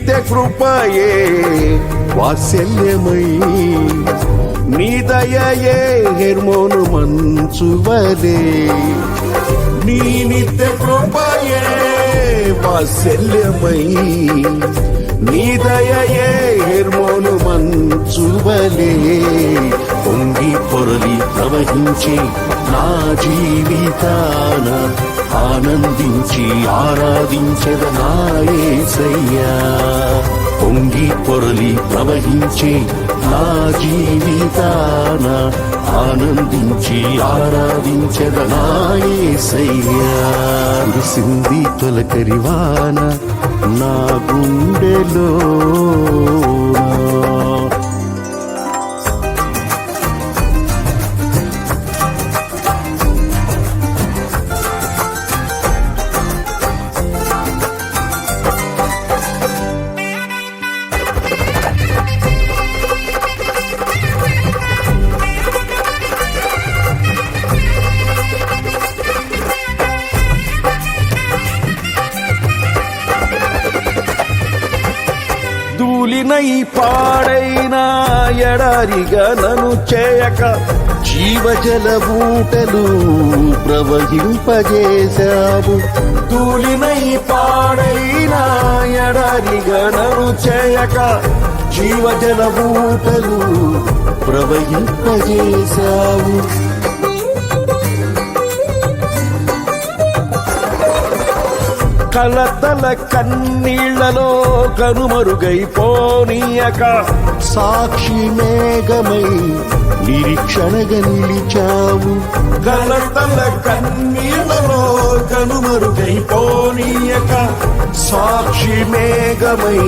నిత్య కృపయే వాత్సల్యమై నీ దయయే హెర్మోను మంచువలే నీ నిత్య కృపయే వాత్సల్యమై నీ దయయే హెర్మోను మంచువలే పొంగి పొరలి ప్రవహించే నా జీవితాన ఆనందించి ఆరాధించెద నా యేసయ్యా పొంగి పొరలి ప్రవహించే నా జీవితాన ఆనందించి ఆరాధించెద నా యేసయ్యా కురిసింది తొలకరివాన నా గుండెలో ధూళినై పాడైన ఎడారిగా నన్ను చేయక జీవజల బూటలు ప్రవహింపజేశావు ధూళినై పాడైన ఎడారిగా నన్ను చేయక జీవజల బూటలు ప్రవహింపజేశావు కలతల కన్నీళ్లలో కనుమరుగైపోనీయక సాక్షి మేఘమై నిరీక్షణగా నిలిచావు కలతల కన్నీళ్లలో కనుమరుగైపోనీయక సాక్షి మేఘమై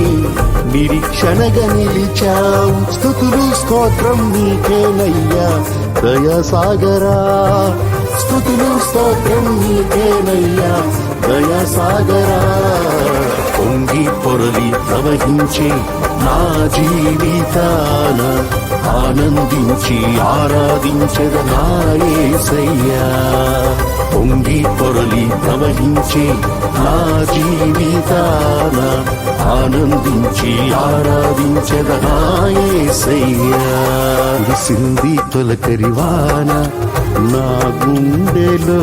నిరీక్షణగా నిలిచావు స్తుతులు స్తోత్రం నీకేనయ్యా దయాసాగరా స్తుతులు స్తోత్రం నీకేనయ్యా దయాసాగరా పొంగి పొరలి ప్రవహించే నా జీవితాన ఆనందించి ఆరాధించెద నా యేసయ్యా పొంగి పొరలి ప్రవహించే నా జీవితాన ఆనందించి ఆరాధించెద నా యేసయ్యా కురిసింది తొలకరివాన నా గుండెలో